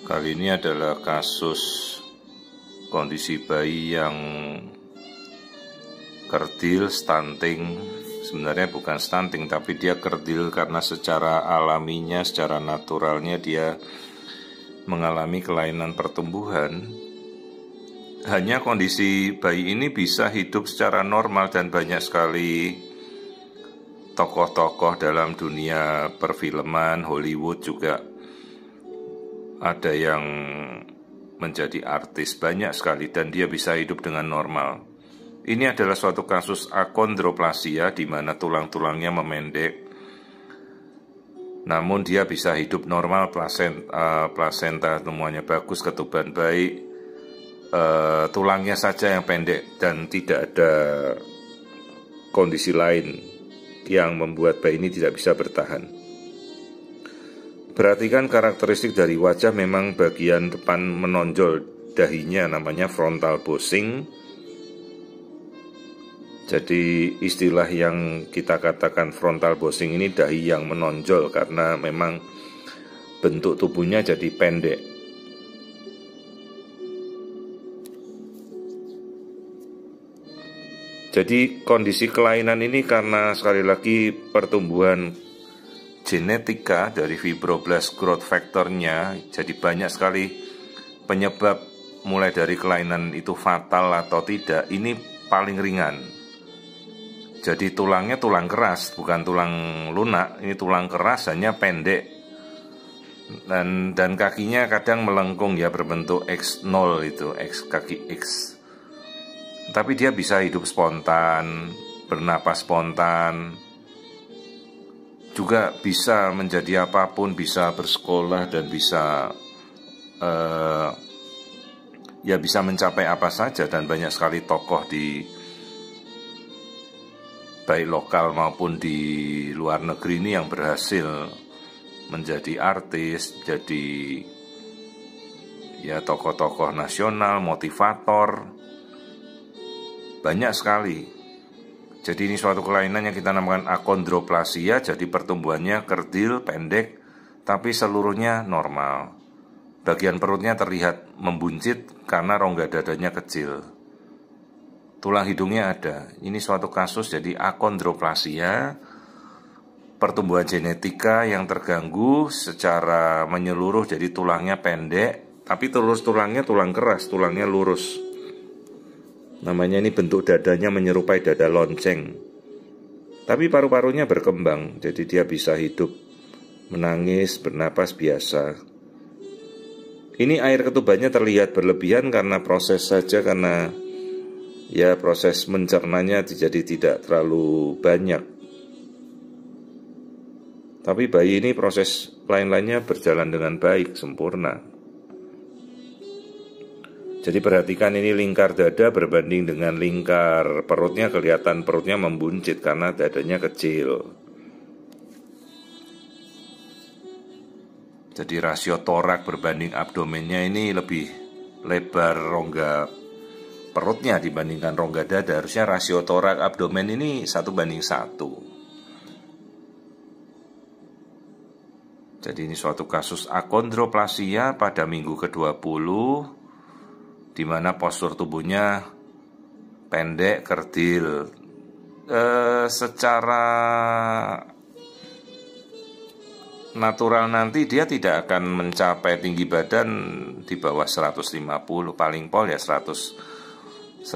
Kali ini adalah kasus kondisi bayi yang kerdil, stunting. Sebenarnya bukan stunting, tapi dia kerdil karena secara alaminya, secara naturalnya dia mengalami kelainan pertumbuhan. Hanya kondisi bayi ini bisa hidup secara normal, dan banyak sekali tokoh-tokoh dalam dunia perfilman, Hollywood juga ada yang menjadi artis, banyak sekali, dan dia bisa hidup dengan normal. Ini adalah suatu kasus akondroplasia di mana tulang-tulangnya memendek, namun dia bisa hidup normal, plasenta semuanya bagus, ketuban baik, tulangnya saja yang pendek dan tidak ada kondisi lain yang membuat bayi ini tidak bisa bertahan. Perhatikan karakteristik dari wajah, memang bagian depan menonjol dahinya, namanya frontal bossing. Jadi istilah yang kita katakan frontal bossing ini dahi yang menonjol karena memang bentuk tubuhnya jadi pendek. Jadi kondisi kelainan ini karena sekali lagi pertumbuhan genetika dari fibroblast growth factornya, jadi banyak sekali penyebab, mulai dari kelainan itu fatal atau tidak, ini paling ringan. Jadi tulangnya tulang keras, bukan tulang lunak, ini tulang keras hanya pendek. Dan kakinya kadang melengkung ya, berbentuk X0 itu, X, kaki X. Tapi dia bisa hidup spontan, bernapas spontan, juga bisa menjadi apapun, bisa bersekolah dan bisa bisa mencapai apa saja. Dan banyak sekali tokoh di baik lokal maupun di luar negeri ini yang berhasil menjadi artis, jadi ya tokoh-tokoh nasional, motivator, banyak sekali. Jadi ini suatu kelainan yang kita namakan akondroplasia, jadi pertumbuhannya kerdil, pendek, tapi seluruhnya normal. Bagian perutnya terlihat membuncit karena rongga dadanya kecil. Tulang hidungnya ada. Ini suatu kasus jadi akondroplasia, pertumbuhan genetika yang terganggu secara menyeluruh, jadi tulangnya pendek, tapi tulangnya tulang keras, tulangnya lurus. Namanya ini bentuk dadanya menyerupai dada lonceng. Tapi paru-parunya berkembang, jadi dia bisa hidup, menangis, bernapas biasa. Ini air ketubannya terlihat berlebihan karena proses saja, karena ya proses mencernanya jadi tidak terlalu banyak. Tapi bayi ini proses lain-lainnya berjalan dengan baik, sempurna. Jadi perhatikan ini lingkar dada berbanding dengan lingkar perutnya, kelihatan perutnya membuncit karena dadanya kecil. Jadi rasio torak berbanding abdomennya ini lebih lebar rongga perutnya dibandingkan rongga dada. Harusnya rasio torak abdomen ini 1:1. Jadi ini suatu kasus akondroplasia pada minggu ke-20, di mana postur tubuhnya pendek, kerdil. Secara natural nanti dia tidak akan mencapai tinggi badan di bawah 150, paling pol ya 140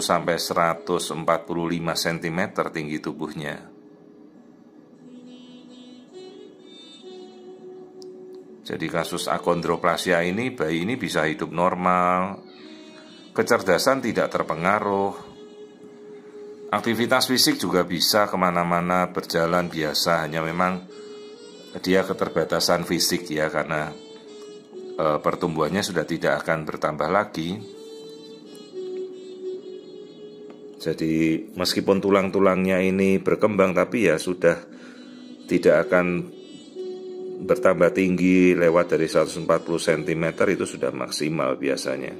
sampai 145 cm tinggi tubuhnya. Jadi kasus akondroplasia ini, bayi ini bisa hidup normal, kecerdasan tidak terpengaruh, aktivitas fisik juga bisa kemana-mana, berjalan biasa, hanya memang dia keterbatasan fisik ya, karena pertumbuhannya sudah tidak akan bertambah lagi. Jadi meskipun tulang-tulangnya ini berkembang, tapi ya sudah tidak akan bertambah tinggi lewat dari 140 cm, itu sudah maksimal biasanya.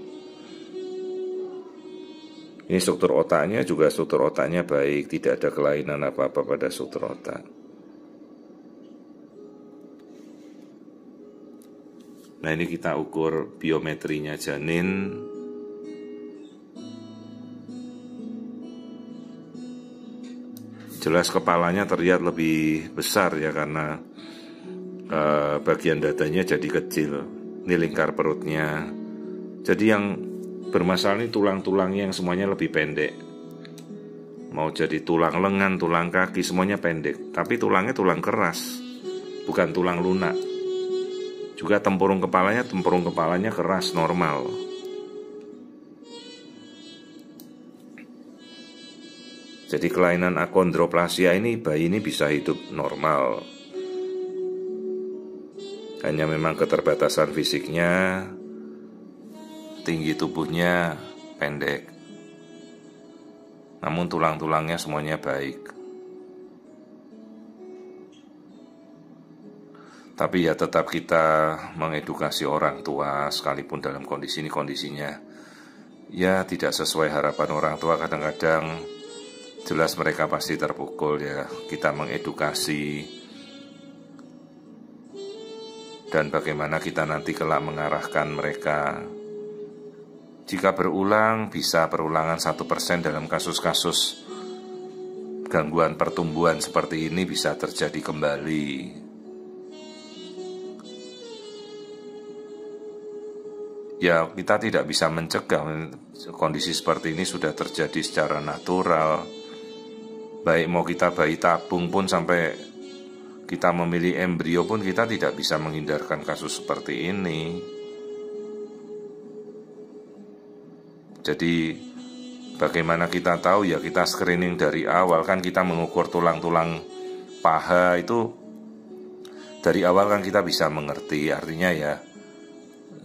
Ini struktur otaknya juga, struktur otaknya baik, tidak ada kelainan apa-apa pada struktur otak. Nah, ini kita ukur biometrinya janin. Jelas kepalanya terlihat lebih besar ya, karena bagian dadanya jadi kecil. Ini lingkar perutnya. Jadi yang bermasalah ini tulang-tulangnya yang semuanya lebih pendek. Mau jadi tulang lengan, tulang kaki, semuanya pendek. Tapi tulangnya tulang keras, bukan tulang lunak. Juga tempurung kepalanya keras, normal. Jadi kelainan akondroplasia ini, bayi ini bisa hidup normal. Hanya memang keterbatasan fisiknya, tinggi tubuhnya pendek. Namun tulang-tulangnya semuanya baik. Tapi ya tetap kita mengedukasi orang tua, sekalipun dalam kondisi ini kondisinya ya tidak sesuai harapan orang tua. Kadang-kadang jelas mereka pasti terpukul ya. Kita mengedukasi, dan bagaimana kita nanti kelak mengarahkan mereka. Jika berulang, bisa perulangan 1% dalam kasus-kasus gangguan pertumbuhan seperti ini bisa terjadi kembali. Ya, kita tidak bisa mencegah, kondisi seperti ini sudah terjadi secara natural. Baik mau kita bayi tabung pun, sampai kita memilih embrio pun, kita tidak bisa menghindarkan kasus seperti ini. Jadi bagaimana kita tahu ya, kita screening dari awal kan, kita mengukur tulang-tulang paha itu dari awal kan kita bisa mengerti. Artinya ya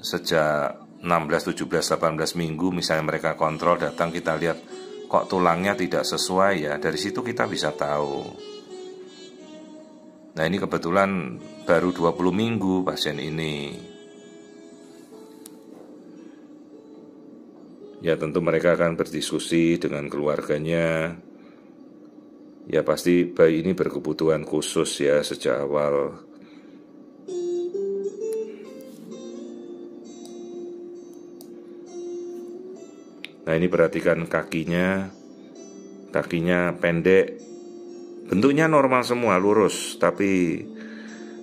sejak 16, 17, 18 minggu misalnya mereka kontrol datang, kita lihat kok tulangnya tidak sesuai ya, dari situ kita bisa tahu. Nah, ini kebetulan baru 20 minggu pasien ini. Ya tentu mereka akan berdiskusi dengan keluarganya. Ya pasti bayi ini berkebutuhan khusus ya sejak awal. Nah, ini perhatikan kakinya. Kakinya pendek. Bentuknya normal semua, lurus. Tapi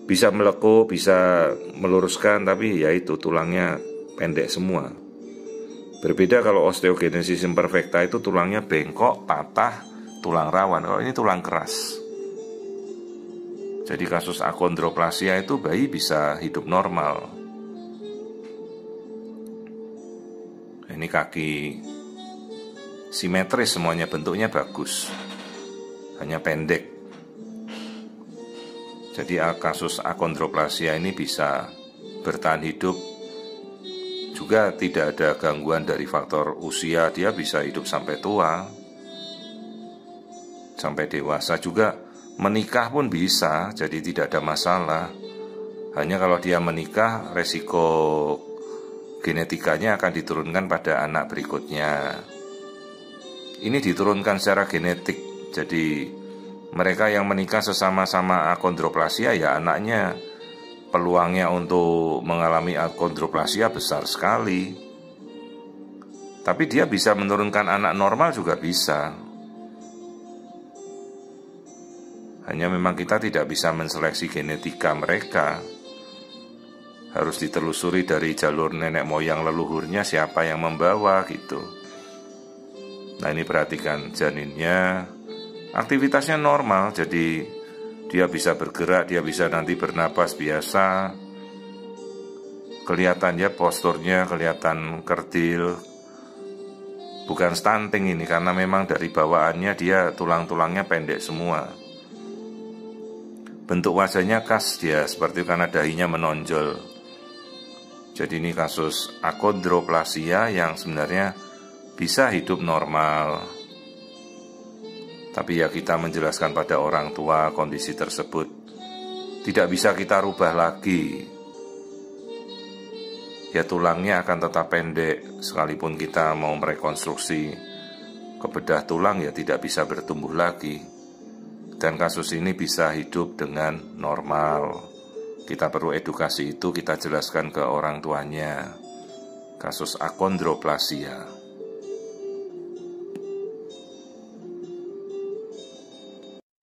bisa melekuk, bisa meluruskan. Tapi ya itu, tulangnya pendek semua. Berbeda kalau osteogenesis imperfecta itu tulangnya bengkok, patah, tulang rawan. Kalau ini tulang keras. Jadi kasus akondroplasia itu bayi bisa hidup normal. Ini kaki simetris semuanya, bentuknya bagus, hanya pendek. Jadi kasus akondroplasia ini bisa bertahan hidup. Juga tidak ada gangguan dari faktor usia, dia bisa hidup sampai tua, sampai dewasa. Juga menikah pun bisa, jadi tidak ada masalah. Hanya kalau dia menikah, resiko genetikanya akan diturunkan pada anak berikutnya. Ini diturunkan secara genetik. Jadi mereka yang menikah sesama-sama akondroplasia, ya anaknya peluangnya untuk mengalami akondroplasia besar sekali. Tapi dia bisa menurunkan anak normal juga bisa. Hanya memang kita tidak bisa menseleksi genetika mereka. Harus ditelusuri dari jalur nenek moyang leluhurnya siapa yang membawa gitu. Nah, ini perhatikan janinnya, aktivitasnya normal, jadi dia bisa bergerak, dia bisa nanti bernapas biasa. Kelihatannya posturnya kelihatan kerdil. Bukan stunting ini, karena memang dari bawaannya dia tulang-tulangnya pendek semua. Bentuk wajahnya khas dia, seperti karena dahinya menonjol. Jadi ini kasus akondroplasia yang sebenarnya bisa hidup normal. Tapi ya kita menjelaskan pada orang tua kondisi tersebut tidak bisa kita rubah lagi. Ya tulangnya akan tetap pendek, sekalipun kita mau merekonstruksi ke bedah tulang ya tidak bisa bertumbuh lagi. Dan kasus ini bisa hidup dengan normal. Kita perlu edukasi itu, kita jelaskan ke orang tuanya. Kasus akondroplasia.